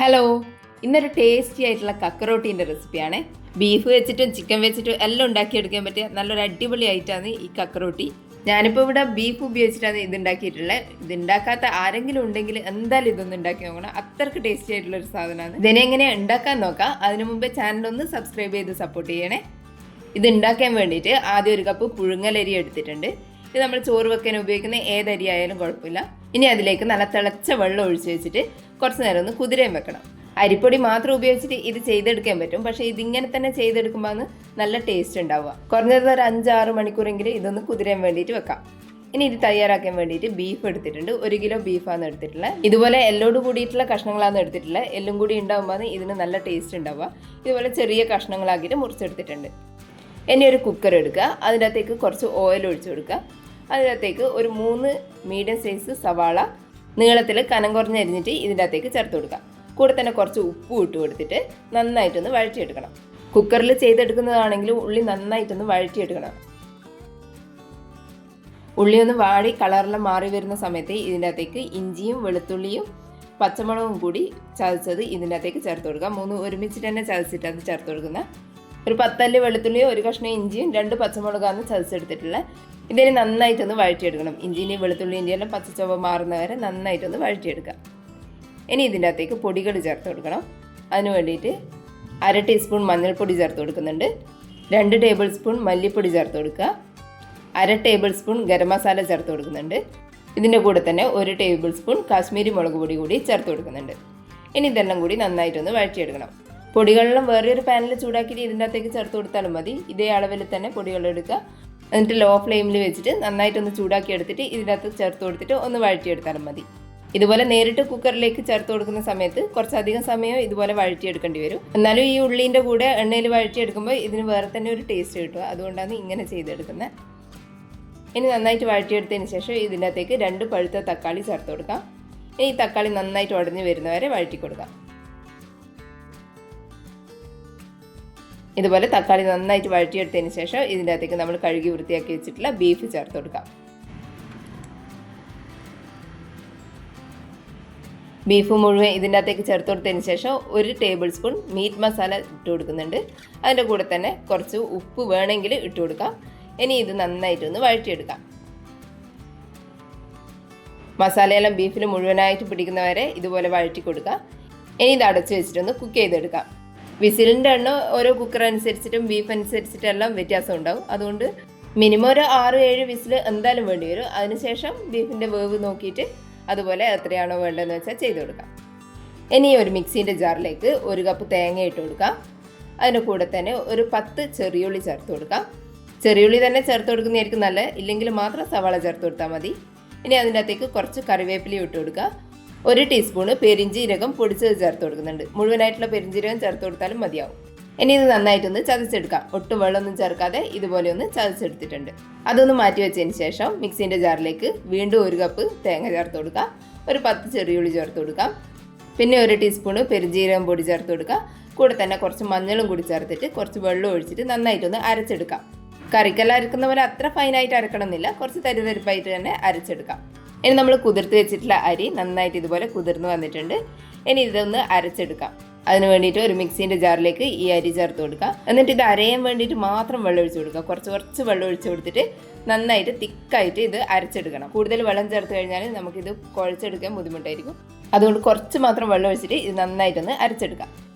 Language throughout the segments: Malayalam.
ഹലോ, ഇന്നൊരു ടേസ്റ്റി ആയിട്ടുള്ള കക്കറോട്ടീൻ്റെ റെസിപ്പിയാണ്. ബീഫ് വെച്ചിട്ടും ചിക്കൻ വെച്ചിട്ടും എല്ലാം ഉണ്ടാക്കിയെടുക്കാൻ പറ്റിയ നല്ലൊരു അടിപൊളി ഐറ്റമാണ് ഈ കക്കറോട്ടി. ഞാനിപ്പോൾ ഇവിടെ ബീഫ് ഉപയോഗിച്ചിട്ടാണ് ഇത് ഉണ്ടാക്കിയിട്ടുള്ളത്. ഇത് ഉണ്ടാക്കാത്ത ആരെങ്കിലും ഉണ്ടെങ്കിൽ എന്തായാലും ഇതൊന്ന് ഉണ്ടാക്കി നോക്കണം. അത്രയ്ക്ക് ടേസ്റ്റി ആയിട്ടുള്ളൊരു സാധനമാണ്. ഇതിനെങ്ങനെയാണ് ഉണ്ടാക്കാൻ നോക്കാം. അതിനു മുമ്പേ ചാനലൊന്ന് സബ്സ്ക്രൈബ് ചെയ്ത് സപ്പോർട്ട് ചെയ്യണേ. ഇത് ഉണ്ടാക്കാൻ വേണ്ടിയിട്ട് ആദ്യം ഒരു കപ്പ് പുഴുങ്ങലരി എടുത്തിട്ടുണ്ട്. ഇത് നമ്മൾ ചോറ് വെക്കാൻ ഉപയോഗിക്കുന്ന ഏതരി ആയാലും കുഴപ്പമില്ല. ഇനി അതിലേക്ക് നല്ല തിളച്ച വെള്ളം ഒഴിച്ച് വെച്ചിട്ട് കുറച്ച് നേരം ഒന്ന് കുതിരയും വെക്കണം. അരിപ്പൊടി മാത്രം ഉപയോഗിച്ചിട്ട് ഇത് ചെയ്തെടുക്കാൻ പറ്റും. പക്ഷേ ഇതിങ്ങനെ തന്നെ ചെയ്തെടുക്കുമ്പോൾ നല്ല ടേസ്റ്റ് ഉണ്ടാവുക. കുറഞ്ഞത് ഒരു 5-6 മണിക്കൂറെങ്കിലും ഇതൊന്ന് കുതിരാൻ വേണ്ടിയിട്ട് വെക്കാം. ഇനി ഇത് തയ്യാറാക്കാൻ വേണ്ടിയിട്ട് ബീഫ് എടുത്തിട്ടുണ്ട്. 1 കിലോ ബീഫാണ് എടുത്തിട്ടുള്ളത്. ഇതുപോലെ എല്ലോട് കൂടിയിട്ടുള്ള കഷ്ണങ്ങളാണ് എടുത്തിട്ടുള്ളത്. എല്ലും കൂടി ഉണ്ടാകുമ്പോൾ ഇതിന് നല്ല ടേസ്റ്റ് ഉണ്ടാവുക. ഇതുപോലെ ചെറിയ കഷ്ണങ്ങളാക്കിയിട്ട് മുറിച്ചെടുത്തിട്ടുണ്ട്. ഇനി ഒരു കുക്കർ എടുക്കുക. അതിൻ്റെ അകത്തേക്ക് കുറച്ച് ഓയിൽ ഒഴിച്ചു കൊടുക്കുക. അതിനകത്തേക്ക് ഒരു 3 മീഡിയം സൈസ് സവാള നീളത്തിൽ കനം കുറഞ്ഞ് അരിഞ്ഞിട്ട് ഇതിൻ്റെ അകത്തേക്ക് ചേർത്ത് കൊടുക്കുക. കൂടെ തന്നെ കുറച്ച് ഉപ്പും ഇട്ട് കൊടുത്തിട്ട് നന്നായിട്ടൊന്ന് വഴറ്റിയെടുക്കണം. കുക്കറിൽ ചെയ്തെടുക്കുന്നതാണെങ്കിലും ഉള്ളി നന്നായിട്ടൊന്ന് വഴറ്റിയെടുക്കണം. ഉള്ളി ഒന്ന് വാടി കളറെല്ലാം മാറി വരുന്ന സമയത്ത് ഇതിൻ്റെ അകത്തേക്ക് ഇഞ്ചിയും വെളുത്തുള്ളിയും പച്ചമുളകും കൂടി ചതച്ചത് ഇതിൻ്റെ അകത്തേക്ക് ചേർത്ത് കൊടുക്കുക. 3 ഒരുമിച്ചിട്ട് തന്നെ ചതച്ചിട്ട് അത് ചേർത്ത് കൊടുക്കുന്ന. ഒരു 10 അല്ലി വെളുത്തുള്ളിയും 1 കഷ്ണം ഇഞ്ചിയും 2 പച്ചമുളകാണ് ചതച്ചെടുത്തിട്ടുള്ളത്. ഇതിന് നന്നായിട്ടൊന്ന് വഴറ്റിയെടുക്കണം. ഇഞ്ചിൻ്റെയും വെളുത്തുള്ളിൻ്റെയും എല്ലാം പച്ചച്ചൊവ്വ മാറുന്നവരെ നന്നായിട്ടൊന്ന് വഴറ്റിയെടുക്കുക. ഇനി ഇതിൻ്റെ അകത്തേക്ക് പൊടികൾ ചേർത്ത് കൊടുക്കണം. അതിന് വേണ്ടിയിട്ട് 1/2 ടീസ്പൂൺ മഞ്ഞൾപ്പൊടി ചേർത്ത് കൊടുക്കുന്നുണ്ട്. 2 ടേബിൾ സ്പൂൺ മല്ലിപ്പൊടി ചേർത്ത് കൊടുക്കുക. 1/2 ടേബിൾ സ്പൂൺ ഗരം മസാല ചേർത്ത് കൊടുക്കുന്നുണ്ട്. ഇതിൻ്റെ കൂടെ തന്നെ 1 ടേബിൾ സ്പൂൺ കാശ്മീരി മുളക് പൊടി കൂടി ചേർത്ത് കൊടുക്കുന്നുണ്ട്. ഇനി ഇതെല്ലാം കൂടി നന്നായിട്ടൊന്ന് വഴറ്റിയെടുക്കണം. പൊടികളെല്ലാം വേറൊരു പാനിൽ ചൂടാക്കിയിട്ട് ഇതിൻ്റെ അകത്തേക്ക് ചേർത്ത് കൊടുത്താലും മതി. ഇതേ അളവിൽ തന്നെ പൊടികൾ എടുക്കുക. എന്നിട്ട് ലോ ഫ്ലെയിമിൽ വെച്ചിട്ട് നന്നായിട്ടൊന്ന് ചൂടാക്കി എടുത്തിട്ട് ഇതിനകത്ത് ചേർത്ത് കൊടുത്തിട്ട് ഒന്ന് വഴറ്റിയെടുത്താലും മതി. ഇതുപോലെ നേരിട്ട് കുക്കറിലേക്ക് ചേർത്ത് കൊടുക്കുന്ന സമയത്ത് കുറച്ചധികം സമയം ഇതുപോലെ വഴറ്റിയെടുക്കേണ്ടി വരും. എന്നാലും ഈ ഉള്ളീൻ്റെ കൂടെ എണ്ണയിൽ വഴറ്റിയെടുക്കുമ്പോൾ ഇതിന് വേറെ തന്നെ ഒരു ടേസ്റ്റ് കിട്ടുക. അതുകൊണ്ടാണ് ഇങ്ങനെ ചെയ്തെടുക്കുന്നത്. ഇനി നന്നായിട്ട് വഴറ്റിയെടുത്തതിന് ശേഷം ഇതിൻ്റെ അകത്തേക്ക് 2 പഴുത്ത തക്കാളി ചേർത്ത് കൊടുക്കാം. ഇനി ഈ തക്കാളി നന്നായിട്ട് ഉടഞ്ഞ് വരുന്നവരെ വഴറ്റി കൊടുക്കാം. ഇതുപോലെ തക്കാളി നന്നായിട്ട് വഴറ്റിയെടുത്തതിന് ശേഷം ഇതിൻ്റെ അകത്തേക്ക് നമ്മൾ കഴുകി വൃത്തിയാക്കി വെച്ചിട്ടുള്ള ബീഫ് ചേർത്ത് കൊടുക്കാം. ബീഫ് മുഴുവൻ ഇതിൻ്റെ അകത്തേക്ക് ചേർത്ത് കൊടുത്തതിന് ശേഷം 1 ടേബിൾ സ്പൂൺ മീറ്റ് മസാല ഇട്ട് കൊടുക്കുന്നുണ്ട്. അതിൻ്റെ കൂടെ തന്നെ കുറച്ച് ഉപ്പ് വേണമെങ്കിൽ ഇട്ട് കൊടുക്കാം. ഇനി ഇത് നന്നായിട്ടൊന്ന് വഴറ്റിയെടുക്കാം. മസാലയെല്ലാം ബീഫിൽ മുഴുവനായിട്ട് പിടിക്കുന്നവരെ ഇതുപോലെ വഴറ്റി കൊടുക്കാം. ഇനി ഇത് അടച്ചു വെച്ചിട്ടൊന്ന് കുക്ക് ചെയ്തെടുക്കാം. വിസിലിൻ്റെ എണ്ണം ഓരോ കുക്കർ അനുസരിച്ചിട്ടും ബീഫ് അനുസരിച്ചിട്ടും എല്ലാം വ്യത്യാസം ഉണ്ടാവും. അതുകൊണ്ട് മിനിമം ഒരു 6-7 വിസിൽ എന്തായാലും വേണ്ടി വരും. അതിനുശേഷം ബീഫിൻ്റെ വേവ് നോക്കിയിട്ട് അതുപോലെ എത്രയാണോ വേണ്ടതെന്ന് വെച്ചാൽ ചെയ്ത് കൊടുക്കാം. ഇനി ഒരു മിക്സീൻ്റെ ജാറിലേക്ക് 1 കപ്പ് തേങ്ങ ഇട്ട് കൊടുക്കാം. അതിൻ്റെ കൂടെ തന്നെ ഒരു 10 ചെറിയുള്ളി ചേർത്ത് കൊടുക്കാം. ചെറിയുള്ളി തന്നെ ചേർത്ത് കൊടുക്കുന്നതായിരിക്കും നല്ലത്. ഇല്ലെങ്കിൽ മാത്രം സവാള ചേർത്ത് കൊടുത്താൽ മതി. ഇനി അതിൻ്റെ അകത്തേക്ക് കുറച്ച് കറിവേപ്പിലയും ഇട്ട് കൊടുക്കുക. 1 ടീസ്പൂണ് പെരിഞ്ജീരകം പൊടിച്ചത് ചേർത്ത് കൊടുക്കുന്നുണ്ട്. മുഴുവനായിട്ടുള്ള പെരിഞ്ജീരകം ചേർത്ത് കൊടുത്താലും മതിയാവും. ഇനി ഇത് നന്നായിട്ടൊന്ന് ചതച്ചെടുക്കാം. ഒട്ടും വെള്ളമൊന്നും ചേർക്കാതെ ഇതുപോലെ ഒന്ന് ചതച്ചെടുത്തിട്ടുണ്ട്. അതൊന്ന് മാറ്റി വെച്ചതിന് ശേഷം മിക്സീൻ്റെ ജാറിലേക്ക് വീണ്ടും 1 കപ്പ് തേങ്ങ ചേർത്ത് കൊടുക്കാം. ഒരു 10 ചെറിയുള്ളി ചേർത്ത് കൊടുക്കാം. പിന്നെ 1 ടീസ്പൂണ് പെരിഞ്ജീരകം പൊടി ചേർത്ത് കൊടുക്കുക. കൂടെ തന്നെ കുറച്ച് മഞ്ഞളും കൂടി ചേർത്തിട്ട് കുറച്ച് വെള്ളം ഒഴിച്ചിട്ട് നന്നായിട്ടൊന്ന് അരച്ചെടുക്കാം. കറിക്കെല്ലാം അരക്കുന്ന പോലെ അത്ര ഫൈനായിട്ട് അരക്കണമെന്നില്ല. കുറച്ച് തരിതരിപ്പായിട്ട് തന്നെ അരച്ചെടുക്കാം. ഇനി നമ്മൾ കുതിർത്ത് വെച്ചിട്ടുള്ള അരി നന്നായിട്ട് ഇതുപോലെ കുതിർന്ന് വന്നിട്ടുണ്ട്. ഇനി ഇതൊന്ന് അരച്ചെടുക്കാം. അതിന് വേണ്ടിയിട്ട് ഒരു മിക്സീൻ്റെ ജാറിലേക്ക് ഈ അരി ചേർത്ത് കൊടുക്കുക. എന്നിട്ട് ഇത് അരയാൻ വേണ്ടിയിട്ട് മാത്രം വെള്ളം ഒഴിച്ച് കൊടുക്കുക. കുറച്ച് വെള്ളം ഒഴിച്ച് കൊടുത്തിട്ട് നന്നായിട്ട് തിക്കായിട്ട് ഇത് അരച്ചെടുക്കണം. കൂടുതൽ വെള്ളം ചേർത്ത് കഴിഞ്ഞാൽ നമുക്കിത് കുഴച്ചെടുക്കാൻ ബുദ്ധിമുട്ടായിരിക്കും. അതുകൊണ്ട് കുറച്ച് മാത്രം വെള്ളം ഒഴിച്ചിട്ട് ഇത് നന്നായിട്ടൊന്ന് അരച്ചെടുക്കാം.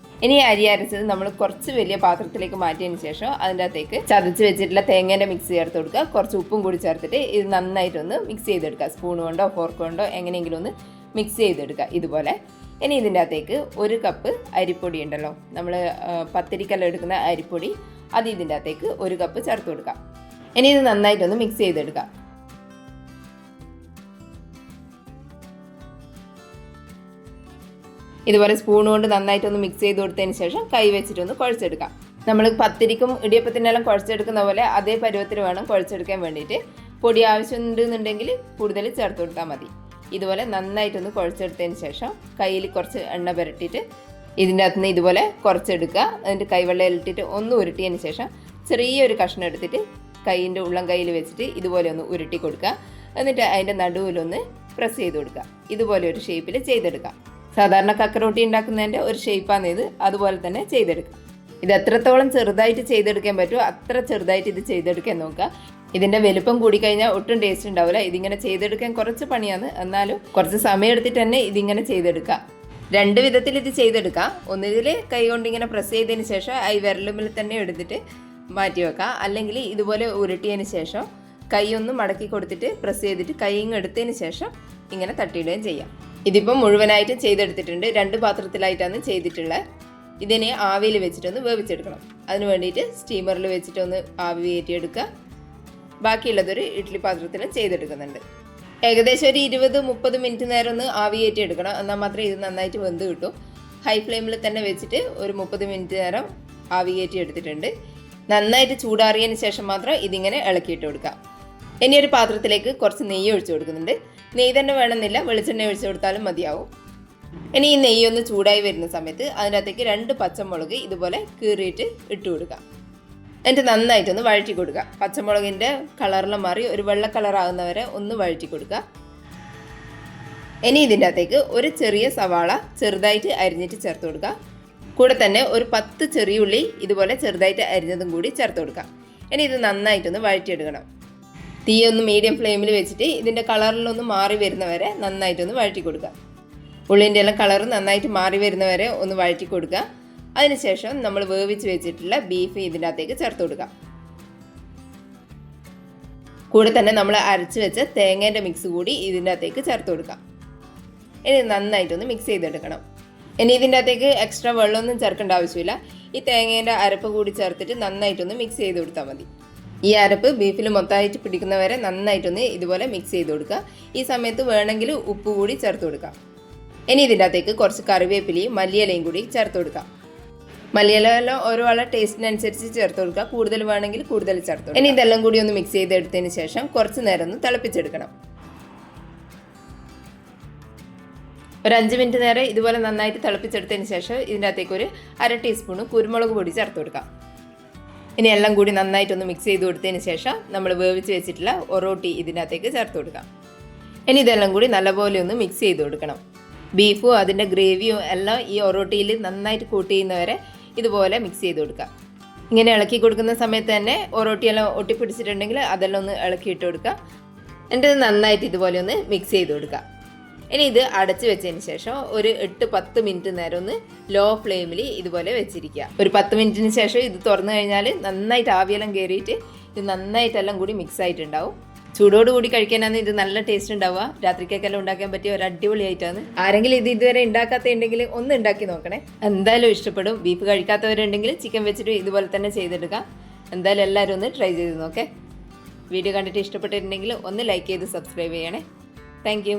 ഇനി അരി അരച്ചത് നമ്മൾ കുറച്ച് വലിയ പാത്രത്തിലേക്ക് മാറ്റിയതിന് ശേഷം അതിൻ്റെ അകത്തേക്ക് ചതച്ച് വെച്ചിട്ടുള്ള തേങ്ങേൻ്റെ മിക്സ് ചേർത്ത് കൊടുക്കുക. കുറച്ച് ഉപ്പും കൂടി ചേർത്തിട്ട് ഇത് നന്നായിട്ടൊന്ന് മിക്സ് ചെയ്തെടുക്കുക. സ്പൂൺ കൊണ്ടോ ഫോർക്ക് കൊണ്ടോ എങ്ങനെയെങ്കിലും ഒന്ന് മിക്സ് ചെയ്തെടുക്കുക ഇതുപോലെ. ഇനി ഇതിൻ്റെ അകത്തേക്ക് 1 കപ്പ് അരിപ്പൊടി ഉണ്ടല്ലോ, നമ്മൾ പത്തിരിക്കെല്ലാം എടുക്കുന്ന അരിപ്പൊടി, അത് ഇതിൻ്റെ അകത്തേക്ക് 1 കപ്പ് ചേർത്ത് കൊടുക്കാം. ഇനി ഇത് നന്നായിട്ടൊന്ന് മിക്സ് ചെയ്തെടുക്കാം. ഇതുപോലെ സ്പൂൺ കൊണ്ട് നന്നായിട്ടൊന്ന് മിക്സ് ചെയ്ത് കൊടുത്തതിന് ശേഷം കൈ വെച്ചിട്ടൊന്ന് കുഴച്ചെടുക്കാം. നമ്മൾ പത്തിരിക്കും ഇടിയപ്പത്തിനെല്ലാം കുഴച്ചെടുക്കുന്ന പോലെ അതേ പരുവത്തിൽ വേണം കുഴച്ചെടുക്കാൻ വേണ്ടിയിട്ട്. പൊടി ആവശ്യമുണ്ടെന്നുണ്ടെങ്കിൽ കൂടുതൽ ചേർത്ത് കൊടുത്താൽ മതി. ഇതുപോലെ നന്നായിട്ടൊന്ന് കുഴച്ചെടുത്തതിന് ശേഷം കയ്യിൽ കുറച്ച് എണ്ണ പുരട്ടിയിട്ട് ഇതിൻ്റെ അകത്തുനിന്ന് ഇതുപോലെ കുറച്ചെടുക്കുക. എന്നിട്ട് കൈവെള്ളയിലിട്ടിട്ട് ഒന്ന് ഉരുട്ടിയതിന് ശേഷം ചെറിയൊരു കഷ്ണം എടുത്തിട്ട് കൈയിൻ്റെ ഉള്ളം കയ്യിൽ വെച്ചിട്ട് ഇതുപോലെ ഒന്ന് ഉരുട്ടി കൊടുക്കുക. എന്നിട്ട് അതിൻ്റെ നടുവിലൊന്ന് പ്രസ് ചെയ്ത് കൊടുക്കുക. ഇതുപോലെ ഒരു ഷേപ്പിൽ ചെയ്തെടുക്കാം. സാധാരണ കക്കറോട്ടി ഉണ്ടാക്കുന്നതിൻ്റെ ഒരു ഷേപ്പാണ് ഇത്, അതുപോലെ തന്നെ ചെയ്തെടുക്കാം. ഇത് എത്രത്തോളം ചെറുതായിട്ട് ചെയ്തെടുക്കാൻ പറ്റുമോ അത്ര ചെറുതായിട്ട് ഇത് ചെയ്തെടുക്കാൻ നോക്കുക. ഇതിൻ്റെ വലുപ്പം കൂടിക്കഴിഞ്ഞാൽ ഒട്ടും ടേസ്റ്റ് ഉണ്ടാവില്ല. ഇതിങ്ങനെ ചെയ്തെടുക്കാൻ കുറച്ച് പണിയാണ്, എന്നാലും കുറച്ച് സമയം എടുത്തിട്ട് തന്നെ ഇതിങ്ങനെ ചെയ്തെടുക്കുക. 2 വിധത്തിൽ ഇത് ചെയ്തെടുക്കാം. ഒന്നിതിൽ കൈ കൊണ്ട് ഇങ്ങനെ പ്രസ് ചെയ്തതിന് ശേഷം ഈ വിരലുമ്പിൽ തന്നെ എടുത്തിട്ട് മാറ്റി വെക്കാം. അല്ലെങ്കിൽ ഇതുപോലെ ഉരുട്ടിയതിന് ശേഷം കൈ ഒന്ന് മടക്കി കൊടുത്തിട്ട് പ്രസ് ചെയ്തിട്ട് കൈ എടുത്തതിന് ശേഷം ഇങ്ങനെ തട്ടിയിടുകയും ചെയ്യാം. ഇതിപ്പം മുഴുവനായിട്ടും ചെയ്തെടുത്തിട്ടുണ്ട്. 2 പാത്രത്തിലായിട്ടാണ് ചെയ്തിട്ടുള്ളത്. ഇതിനെ ആവിയിൽ വെച്ചിട്ടൊന്ന് വേവിച്ചെടുക്കണം. അതിന് വേണ്ടിയിട്ട് സ്റ്റീമറിൽ വെച്ചിട്ടൊന്ന് ആവി കയറ്റിയെടുക്കുക. ബാക്കിയുള്ളതൊരു ഇഡ്ഡലി പാത്രത്തിൽ ചെയ്തെടുക്കുന്നുണ്ട്. ഏകദേശം ഒരു 20-30 മിനിറ്റ് നേരം ഒന്ന് ആവി കയറ്റി എടുക്കണം. എന്നാൽ മാത്രമേ ഇത് നന്നായിട്ട് വെന്ത് കിട്ടും. ഹൈ ഫ്ലെയിമിൽ തന്നെ വെച്ചിട്ട് ഒരു 30 മിനിറ്റ് നേരം ആവി കയറ്റി എടുത്തിട്ടുണ്ട്. നന്നായിട്ട് ചൂടാറിയതിന് ശേഷം മാത്രം ഇതിങ്ങനെ ഇളക്കിയിട്ട് കൊടുക്കാം. ഇനി ഒരു പാത്രത്തിലേക്ക് കുറച്ച് നെയ്യ് ഒഴിച്ചു കൊടുക്കുന്നുണ്ട്. നെയ്യ് തന്നെ വേണമെന്നില്ല, വെളിച്ചെണ്ണ ഒഴിച്ചു കൊടുത്താലും മതിയാവും. ഇനി ഈ നെയ്യ് ഒന്ന് ചൂടായി വരുന്ന സമയത്ത് അതിനകത്തേക്ക് 2 പച്ചമുളക് ഇതുപോലെ കീറിയിട്ട് ഇട്ട് കൊടുക്കാം. എന്നിട്ട് നന്നായിട്ടൊന്ന് വഴറ്റി കൊടുക്കുക. പച്ചമുളകിൻ്റെ കളറെല്ലാം മാറി ഒരു വെള്ള കളറാകുന്നവരെ ഒന്ന് വഴറ്റി കൊടുക്കുക. ഇനി ഇതിൻ്റെ അകത്തേക്ക് ഒരു ചെറിയ സവാള ചെറുതായിട്ട് അരിഞ്ഞിട്ട് ചേർത്ത് കൊടുക്കുക. കൂടെ തന്നെ ഒരു 10 ചെറിയ ഉള്ളി ഇതുപോലെ ചെറുതായിട്ട് അരിഞ്ഞതും കൂടി ചേർത്ത് കൊടുക്കുക. ഇനി ഇത് നന്നായിട്ടൊന്ന് വഴറ്റിയെടുക്കണം. തീ ഒന്ന് മീഡിയം ഫ്ലെയിമിൽ വെച്ചിട്ട് ഇതിൻ്റെ കളറിലൊന്ന് മാറി വരുന്നവരെ നന്നായിട്ടൊന്ന് വഴറ്റി കൊടുക്കുക. ഉള്ളിൻ്റെ എല്ലാം കളർ നന്നായിട്ട് മാറി വരുന്നവരെ ഒന്ന് വഴറ്റി കൊടുക്കുക. അതിനുശേഷം നമ്മൾ വേവിച്ച് വെച്ചിട്ടുള്ള ബീഫ് ഇതിൻ്റെ അകത്തേക്ക് ചേർത്ത് കൊടുക്കുക. കൂടെ തന്നെ നമ്മൾ അരച്ച് വെച്ച തേങ്ങേൻ്റെ മിക്സ് കൂടി ഇതിൻ്റെ അകത്തേക്ക് ചേർത്ത് കൊടുക്കാം. ഇനി നന്നായിട്ടൊന്ന് മിക്സ് ചെയ്തെടുക്കണം. ഇനി ഇതിൻ്റെ അകത്തേക്ക് എക്സ്ട്രാ വെള്ളമൊന്നും ചേർക്കേണ്ട ആവശ്യമില്ല. ഈ തേങ്ങേൻ്റെ അരപ്പ് കൂടി ചേർത്തിട്ട് നന്നായിട്ടൊന്ന് മിക്സ് ചെയ്ത് കൊടുത്താൽ മതി. ഈ അരപ്പ് ബീഫിൽ മൊത്തമായിട്ട് പിടിക്കുന്നവരെ നന്നായിട്ടൊന്ന് ഇതുപോലെ മിക്സ് ചെയ്ത് കൊടുക്കുക. ഈ സമയത്ത് വേണമെങ്കിൽ ഉപ്പ് കൂടി ചേർത്ത് കൊടുക്കാം. ഇനി ഇതിൻ്റെ അകത്തേക്ക് കുറച്ച് കറിവേപ്പിലയും മല്ലിയിലയും കൂടി ചേർത്ത് കൊടുക്കാം. മല്ലിയില ഓരോ ആളെ ടേസ്റ്റിനനുസരിച്ച് ചേർത്ത് കൊടുക്കുക. കൂടുതൽ വേണമെങ്കിൽ കൂടുതൽ ചേർത്ത് കൊടുക്കുക. ഇനി ഇതെല്ലാം കൂടി ഒന്ന് മിക്സ് ചെയ്തെടുത്തതിന് ശേഷം കുറച്ച് നേരം ഒന്ന് തിളപ്പിച്ചെടുക്കണം. ഒരു 5 മിനിറ്റ് നേരം ഇതുപോലെ നന്നായിട്ട് തിളപ്പിച്ചെടുത്തതിന് ശേഷം ഇതിൻ്റെ അകത്തേക്ക് ഒരു 1/2 ടീസ്പൂൺ കുരുമുളക് പൊടി ചേർത്ത് കൊടുക്കാം. ഇനി എല്ലാം കൂടി നന്നായിട്ടൊന്ന് മിക്സ് ചെയ്ത് കൊടുത്തതിന് ശേഷം നമ്മൾ വേവിച്ച് വെച്ചിട്ടുള്ള ഒറോട്ടി ഇതിൻ്റെ അകത്തേക്ക് ചേർത്ത് കൊടുക്കാം. ഇനി ഇതെല്ലാം കൂടി നല്ലപോലെ ഒന്ന് മിക്സ് ചെയ്ത് കൊടുക്കണം. ബീഫും അതിൻ്റെ ഗ്രേവിയും എല്ലാം ഈ ഒറോട്ടിയിൽ നന്നായിട്ട് കൂട്ട് ചെയ്യുന്നവരെ ഇതുപോലെ മിക്സ് ചെയ്ത് കൊടുക്കുക. ഇങ്ങനെ ഇളക്കി കൊടുക്കുന്ന സമയത്ത് തന്നെ ഒറോട്ടിയെല്ലാം ഒട്ടിപ്പിടിച്ചിട്ടുണ്ടെങ്കിൽ അതെല്ലാം ഒന്ന് ഇളക്കിയിട്ട് കൊടുക്കുക. എന്നിട്ട് നന്നായിട്ട് ഇതുപോലെ ഒന്ന് മിക്സ് ചെയ്ത് കൊടുക്കുക. ഇനി ഇത് അടച്ച് വെച്ചതിന് ശേഷം ഒരു 8-10 മിനിറ്റ് നേരം ഒന്ന് ലോ ഫ്ലെയിമിൽ ഇതുപോലെ വെച്ചിരിക്കുക. ഒരു 10 മിനിറ്റിന് ശേഷം ഇത് തുറന്നു കഴിഞ്ഞാൽ നന്നായിട്ട് ആവിയെല്ലാം കയറിയിട്ട് ഇത് നന്നായിട്ടെല്ലാം കൂടി മിക്സ് ആയിട്ടുണ്ടാവും. ചൂടോടുകൂടി കഴിക്കാനാണ് ഇത് നല്ല ടേസ്റ്റ് ഉണ്ടാവുക. രാത്രിക്കൊക്കെല്ലാം ഉണ്ടാക്കാൻ പറ്റിയ ഒരു അടിപൊളി ഐറ്റമാണ്. ആരെങ്കിലും ഇത് ഇതുവരെ ഉണ്ടാക്കാത്തുണ്ടെങ്കിൽ ഒന്ന് ഉണ്ടാക്കി നോക്കണേ, എന്തായാലും ഇഷ്ടപ്പെടും. ബീഫ് കഴിക്കാത്തവരുണ്ടെങ്കിൽ ചിക്കൻ വെച്ചിട്ട് ഇതുപോലെ തന്നെ ചെയ്തെടുക്കാം. എന്തായാലും എല്ലാവരും ഒന്ന് ട്രൈ ചെയ്ത് നോക്കേ. വീഡിയോ കണ്ടിട്ട് ഇഷ്ടപ്പെട്ടിട്ടുണ്ടെങ്കിൽ ഒന്ന് ലൈക്ക് ചെയ്ത് സബ്സ്ക്രൈബ് ചെയ്യണേ. താങ്ക്